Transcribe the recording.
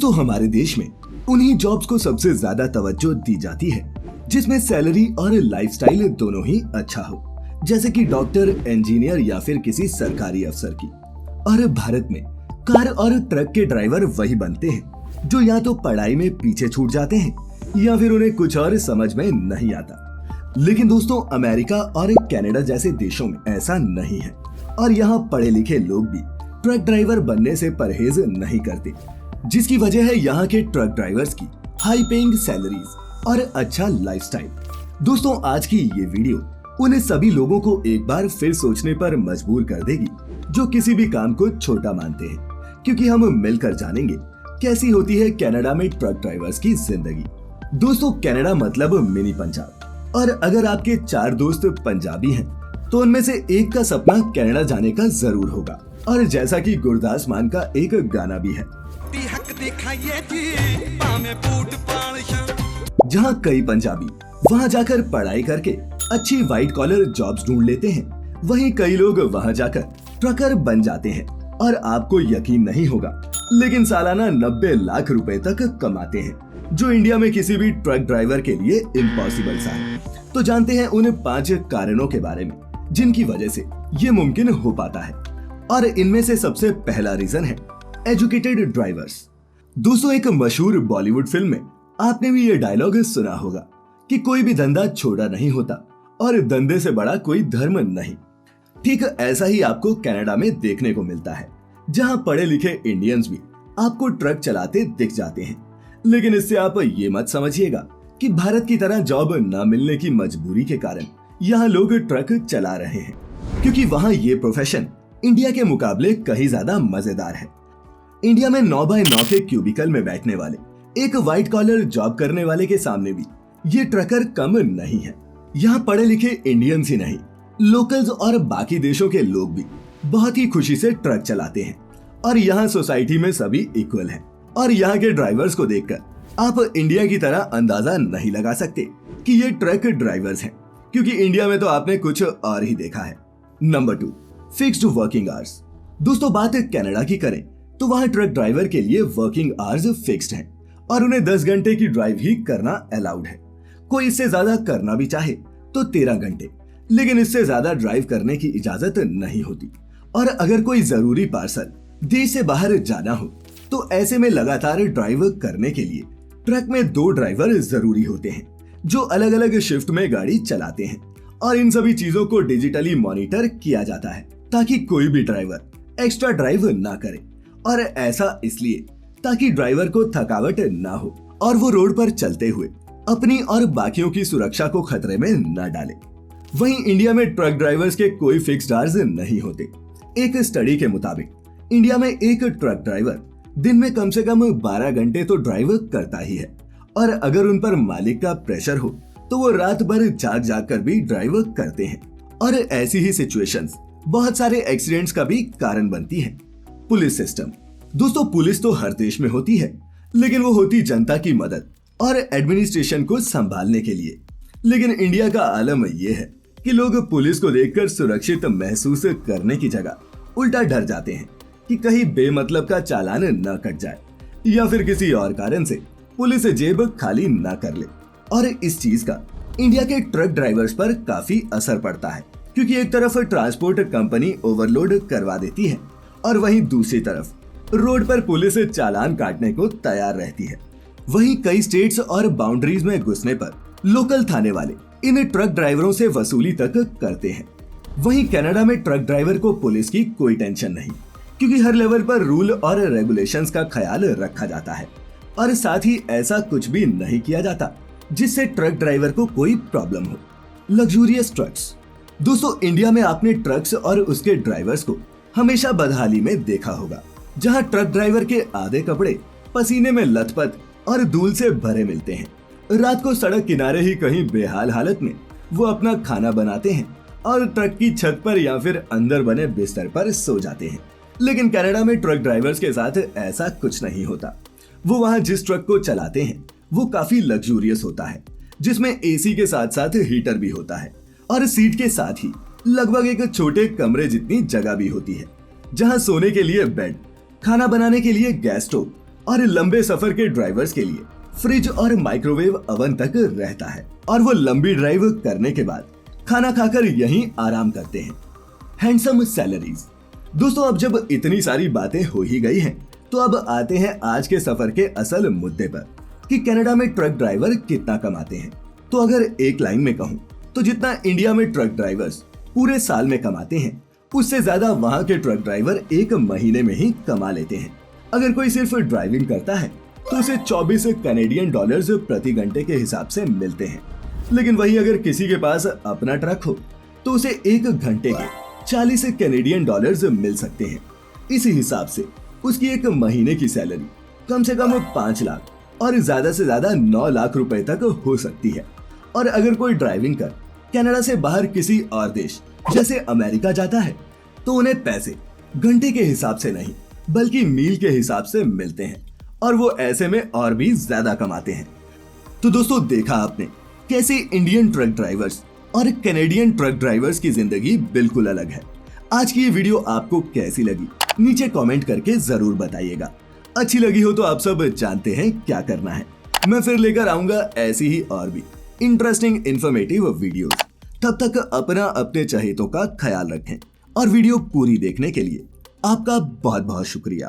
दोस्तों हमारे देश में उन्हीं जॉब्स को सबसे ज्यादा तवज्जो दी जाती है जिसमें सैलरी और लाइफस्टाइल दोनों ही अच्छा हो, जैसे कि डॉक्टर, इंजीनियर या फिर किसी सरकारी अफसर की। और भारत में कार और ट्रक के ड्राइवर वही बनते हैं जो या तो पढ़ाई में पीछे छूट जाते हैं या फिर उन्हें कुछ और समझ में नहीं आता। लेकिन दोस्तों अमेरिका और कनाडा जैसे देशों में ऐसा नहीं है और यहाँ पढ़े लिखे लोग भी ट्रक ड्राइवर बनने से परहेज नहीं करते, जिसकी वजह है यहाँ के ट्रक ड्राइवर्स की हाई पेइंग सैलरीज और अच्छा लाइफस्टाइल। दोस्तों आज की ये वीडियो उन्हें सभी लोगों को एक बार फिर सोचने पर मजबूर कर देगी जो किसी भी काम को छोटा मानते हैं, क्योंकि हम मिलकर जानेंगे कैसी होती है कनाडा में ट्रक ड्राइवर्स की जिंदगी। दोस्तों कनाडा मतलब मिनी पंजाब, और अगर आपके 4 दोस्त पंजाबी हैं तो उनमें से एक का सपना कनाडा जाने का जरूर होगा। और जैसा कि गुरदास मान का एक गाना भी है, जहां कई पंजाबी वहां जाकर पढ़ाई करके अच्छी व्हाइट कॉलर जॉब्स ढूंढ लेते हैं, वहीं कई लोग वहां जाकर ट्रकर बन जाते हैं और आपको यकीन नहीं होगा लेकिन सालाना 90 लाख रुपए तक कमाते हैं, जो इंडिया में किसी भी ट्रक ड्राइवर के लिए इम्पॉसिबल सा है। तो जानते हैं उन 5 कारणों के बारे में जिनकी वजह से ये मुमकिन हो पाता है। और इनमें से सबसे पहला रीजन है एजुकेटेड ड्राइवर्स। दोस्तों एक मशहूर बॉलीवुड फिल्म में आपने भी ये डायलॉग सुना होगा कि कोई भी धंधा छोटा नहीं होता और धंधे से बड़ा कोई धर्म नहीं। ठीक ऐसा ही आपको कनाडा में देखने को मिलता है, जहां पढ़े लिखे इंडियंस भी आपको ट्रक चलाते दिख जाते हैं। लेकिन इससे आप ये मत समझिएगा कि भारत की तरह जॉब न मिलने की मजबूरी के कारण यहाँ लोग ट्रक चला रहे हैं, क्योंकि वहाँ ये प्रोफेशन इंडिया के मुकाबले कहीं ज्यादा मजेदार है। इंडिया में 9 बाय 9 के क्यूबिकल में बैठने वाले एक व्हाइट कॉलर जॉब करने वाले के सामने भी ये ट्रकर कम नहीं है। यहाँ पढ़े लिखे इंडियंस ही नहीं, लोकल्स और बाकी देशों के लोग भी बहुत ही खुशी से ट्रक चलाते हैं और यहाँ सोसाइटी में सभी इक्वल हैं। और यहाँ के ड्राइवर्स को देखकर आप इंडिया की तरह अंदाजा नहीं लगा सकते कि ये ट्रक ड्राइवर्स हैं, क्योंकि इंडिया में तो आपने कुछ और ही देखा है। Number 2, fixed working hours. दोस्तों बात कनाडा की करें तो वहाँ ट्रक ड्राइवर के लिए वर्किंग आवर्स फिक्स्ड हैं और उन्हें 10 घंटे की ड्राइव ही करना अलाउड है। कोई इससे ज्यादा करना भी चाहे तो 13 घंटे, लेकिन इससे ज्यादा ड्राइव करने की इजाजत नहीं होती। और अगर कोई जरूरी पार्सल देश से बाहर जाना हो तो ऐसे में लगातार ड्राइव करने के लिए ट्रक में 2 ड्राइवर जरूरी होते हैं जो अलग अलग शिफ्ट में गाड़ी चलाते हैं। और इन सभी चीजों को डिजिटली मॉनिटर किया जाता है ताकि कोई भी ड्राइवर एक्स्ट्रा ड्राइव ना करे। और ऐसा इसलिए ताकि ड्राइवर को थकावट ना हो और वो रोड पर चलते हुए अपनी और बाकियों की सुरक्षा को खतरे में न डाले। वहीं इंडिया में ट्रक ड्राइवर्स के कोई फिक्स्ड आवर्स नहीं होते। एक स्टडी के मुताबिक इंडिया में एक ट्रक ड्राइवर दिन में कम से कम 12 घंटे तो ड्राइव करता ही है, और अगर उन पर मालिक का प्रेशर हो तो वो रात भर जाग जाग कर भी ड्राइव करते हैं। और ऐसी ही सिचुएशंस बहुत सारे एक्सीडेंट्स का भी कारण बनती है। Police system. दोस्तों पुलिस तो हर देश में होती है, लेकिन वो होती जनता की मदद और एडमिनिस्ट्रेशन को संभालने के लिए। लेकिन इंडिया का आलम ये है कि लोग पुलिस को देखकर सुरक्षित महसूस करने की जगह उल्टा डर जाते हैं कि कहीं बेमतलब का चालान न कट जाए या फिर किसी और कारण से पुलिस जेब खाली न कर ले। और इस चीज का इंडिया के ट्रक ड्राइवर्स पर काफी असर पड़ता है, क्योंकि एक तरफ ट्रांसपोर्ट कंपनी ओवरलोड करवा देती है और वहीं दूसरी तरफ रोड पर पुलिस चालान काटने को तैयार रहती है। वहीं कई स्टेट्स और बाउंड्रीज में घुसने पर लोकल थाने वाले इन ट्रक ड्राइवरों से वसूली तक करते हैं। वहीं कनाडा में ट्रक ड्राइवर को पुलिस की कोई टेंशन नहीं, क्योंकि हर लेवल पर रूल और रेगुलेशंस का ख्याल रखा जाता है और साथ ही ऐसा कुछ भी नहीं किया जाता जिससे ट्रक ड्राइवर को कोई प्रॉब्लम हो। Luxurious trucks. दोस्तों इंडिया में आपने ट्रक्स और उसके ड्राइवर्स को हमेशा बदहाली में देखा होगा, जहां ट्रक ड्राइवर के आधे कपड़े पसीने में लथपथ और धूल से भरे मिलते हैं। रात को सड़क किनारे ही कहीं बेहाल हालत में वो अपना खाना बनाते हैं और ट्रक की छत पर या फिर अंदर बने बिस्तर पर सो जाते हैं। लेकिन कनाडा में ट्रक ड्राइवर्स के साथ ऐसा कुछ नहीं होता। वो वहाँ जिस ट्रक को चलाते हैं वो काफी लग्जूरियस होता है, जिसमें एसी के साथ साथ हीटर भी होता है और सीट के साथ ही लगभग एक छोटे कमरे जितनी जगह भी होती है, जहाँ सोने के लिए बेड, खाना बनाने के लिए गैस स्टोव और लंबे सफर के ड्राइवर्स के लिए फ्रिज और माइक्रोवेव ओवन तक रहता है और वो लंबी ड्राइव करने के बाद खाना खाकर यहीं आराम करते हैं। Handsome salaries. दोस्तों, अब जब इतनी सारी बातें हो ही गई हैं, तो अब आते हैं आज के सफर के असल मुद्दे पर कि कनाडा में ट्रक ड्राइवर कितना कमाते हैं। तो अगर एक लाइन में कहूं तो जितना इंडिया में ट्रक ड्राइवर्स पूरे साल में कमाते हैं, उससे ज्यादा वहां के ट्रक ड्राइवर एक महीने में ही कमा लेते हैं। अगर कोई सिर्फ ड्राइविंग करता है तो उसे 24 कनेडियन डॉलर्स प्रति घंटे के हिसाब से मिलते हैं। लेकिन वही अगर किसी के पास अपना ट्रक हो तो उसे एक घंटे के 40 कनेडियन डॉलर्स मिल सकते हैं। इसी हिसाब से उसकी एक महीने की सैलरी कम से कम 5 लाख और ज्यादा से ज्यादा 9 लाख रुपए तक हो सकती है। और अगर कोई ड्राइविंग कर कनाडा से बाहर किसी और देश जैसे अमेरिका जाता है तो उन्हें पैसे घंटे के हिसाब से नहीं बल्कि मील के हिसाब से मिलते हैं और वो ऐसे में और भी ज्यादा कमाते हैं। तो दोस्तों, देखा आपने कैसे इंडियन ट्रक ड्राइवर्स और कैनेडियन ट्रक ड्राइवर्स की जिंदगी बिल्कुल अलग है। आज की ये वीडियो आपको कैसी लगी नीचे कमेंट करके जरूर बताइएगा। अच्छी लगी हो तो आप सब जानते हैं क्या करना है। मैं फिर लेकर आऊंगा ऐसी ही और भी इंटरेस्टिंग इन्फॉर्मेटिव वीडियोस। तब तक अपना अपने चहेतों का ख्याल रखें और वीडियो पूरी देखने के लिए आपका बहुत बहुत शुक्रिया।